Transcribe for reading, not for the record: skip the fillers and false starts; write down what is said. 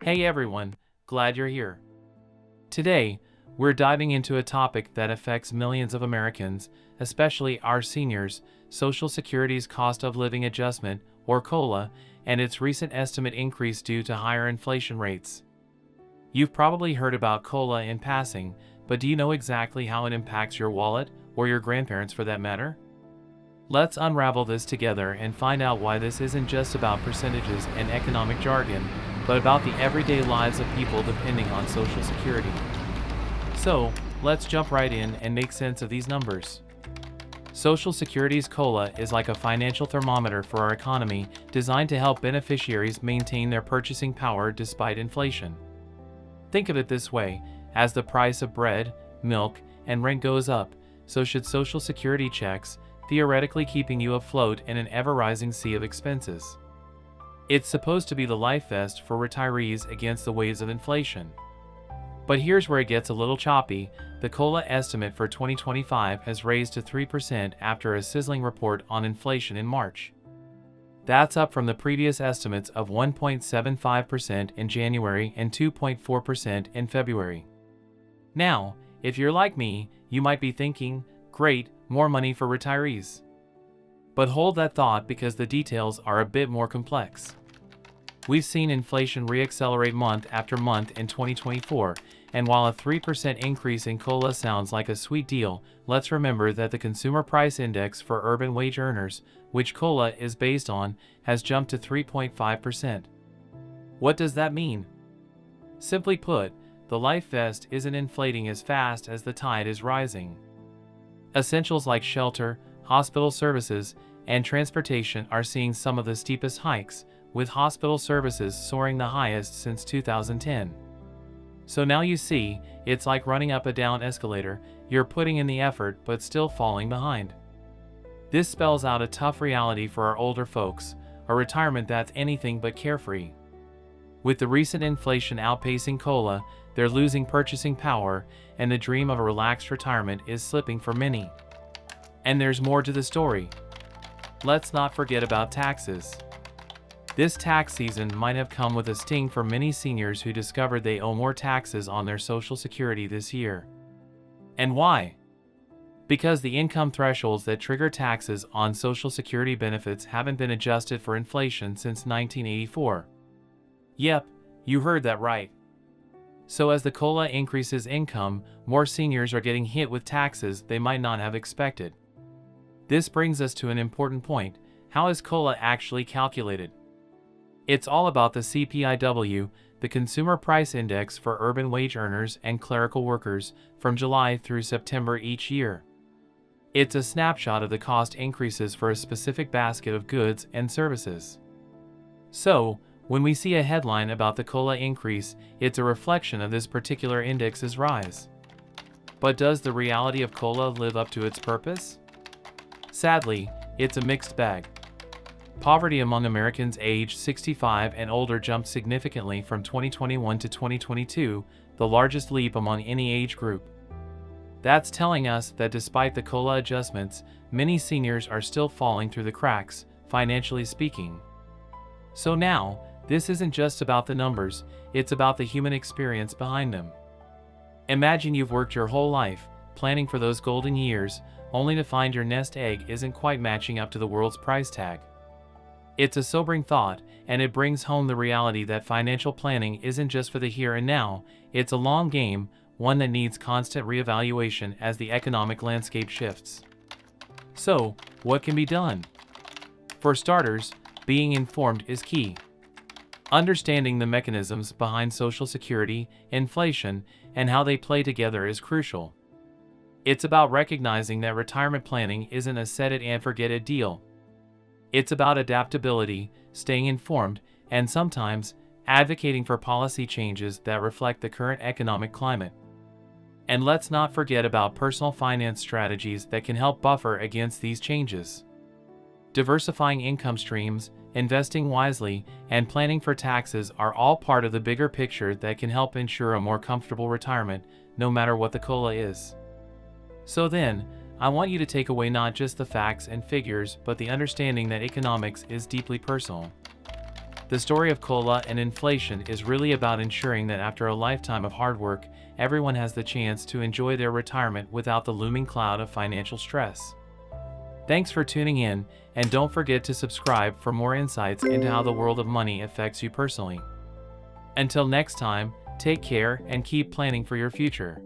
Hey everyone, glad you're here. Today, we're diving into a topic that affects millions of Americans, especially our seniors: Social Security's cost of living adjustment, or COLA, and its recent estimate increase due to higher inflation rates. You've probably heard about COLA in passing, but do you know exactly how it impacts your wallet, or your grandparents for that matter? Let's unravel this together and find out why this isn't just about percentages and economic jargon, but about the everyday lives of people depending on Social Security. So, let's jump right in and make sense of these numbers. Social Security's COLA is like a financial thermometer for our economy, designed to help beneficiaries maintain their purchasing power despite inflation. Think of it this way: as the price of bread, milk, and rent goes up, so should Social Security checks, theoretically keeping you afloat in an ever-rising sea of expenses. It's supposed to be the life vest for retirees against the waves of inflation. But here's where it gets a little choppy. The COLA estimate for 2025 has raised to 3% after a sizzling report on inflation in March. That's up from the previous estimates of 1.75% in January and 2.4% in February. Now, if you're like me, you might be thinking, great, more money for retirees. But hold that thought, because the details are a bit more complex. We've seen inflation re-accelerate month after month in 2024, and while a 3% increase in COLA sounds like a sweet deal, let's remember that the Consumer Price Index for urban wage earners, which COLA is based on, has jumped to 3.5%. What does that mean? Simply put, the life vest isn't inflating as fast as the tide is rising. Essentials like shelter, hospital services, and transportation are seeing some of the steepest hikes, with hospital services soaring the highest since 2010. So now you see, it's like running up a down escalator: you're putting in the effort but still falling behind. This spells out a tough reality for our older folks, a retirement that's anything but carefree. With the recent inflation outpacing COLA, they're losing purchasing power, and the dream of a relaxed retirement is slipping for many. And there's more to the story. Let's not forget about taxes. This tax season might have come with a sting for many seniors who discovered they owe more taxes on their Social Security this year. And why? Because the income thresholds that trigger taxes on Social Security benefits haven't been adjusted for inflation since 1984. Yep, you heard that right. So as the COLA increases income, more seniors are getting hit with taxes they might not have expected. This brings us to an important point: how is COLA actually calculated? It's all about the CPIW, the Consumer Price Index for urban wage earners and clerical workers, from July through September each year. It's a snapshot of the cost increases for a specific basket of goods and services. So, when we see a headline about the COLA increase, it's a reflection of this particular index's rise. But does the reality of COLA live up to its purpose? Sadly, it's a mixed bag. Poverty among Americans aged 65 and older jumped significantly from 2021 to 2022, the largest leap among any age group. That's telling us that despite the COLA adjustments, many seniors are still falling through the cracks, financially speaking. So now, this isn't just about the numbers, it's about the human experience behind them. Imagine you've worked your whole life, planning for those golden years, only to find your nest egg isn't quite matching up to the world's price tag. It's a sobering thought, and it brings home the reality that financial planning isn't just for the here and now. It's a long game, one that needs constant reevaluation as the economic landscape shifts. So, what can be done? For starters, being informed is key. Understanding the mechanisms behind Social Security, inflation, and how they play together is crucial. It's about recognizing that retirement planning isn't a set-it-and-forget-it deal. It's about adaptability, staying informed, and sometimes advocating for policy changes that reflect the current economic climate. And let's not forget about personal finance strategies that can help buffer against these changes. Diversifying income streams, investing wisely, and planning for taxes are all part of the bigger picture that can help ensure a more comfortable retirement, no matter what the COLA is. So then, I want you to take away not just the facts and figures, but the understanding that economics is deeply personal. The story of COLA and inflation is really about ensuring that after a lifetime of hard work, everyone has the chance to enjoy their retirement without the looming cloud of financial stress. Thanks for tuning in, and don't forget to subscribe for more insights into how the world of money affects you personally. Until next time, take care and keep planning for your future.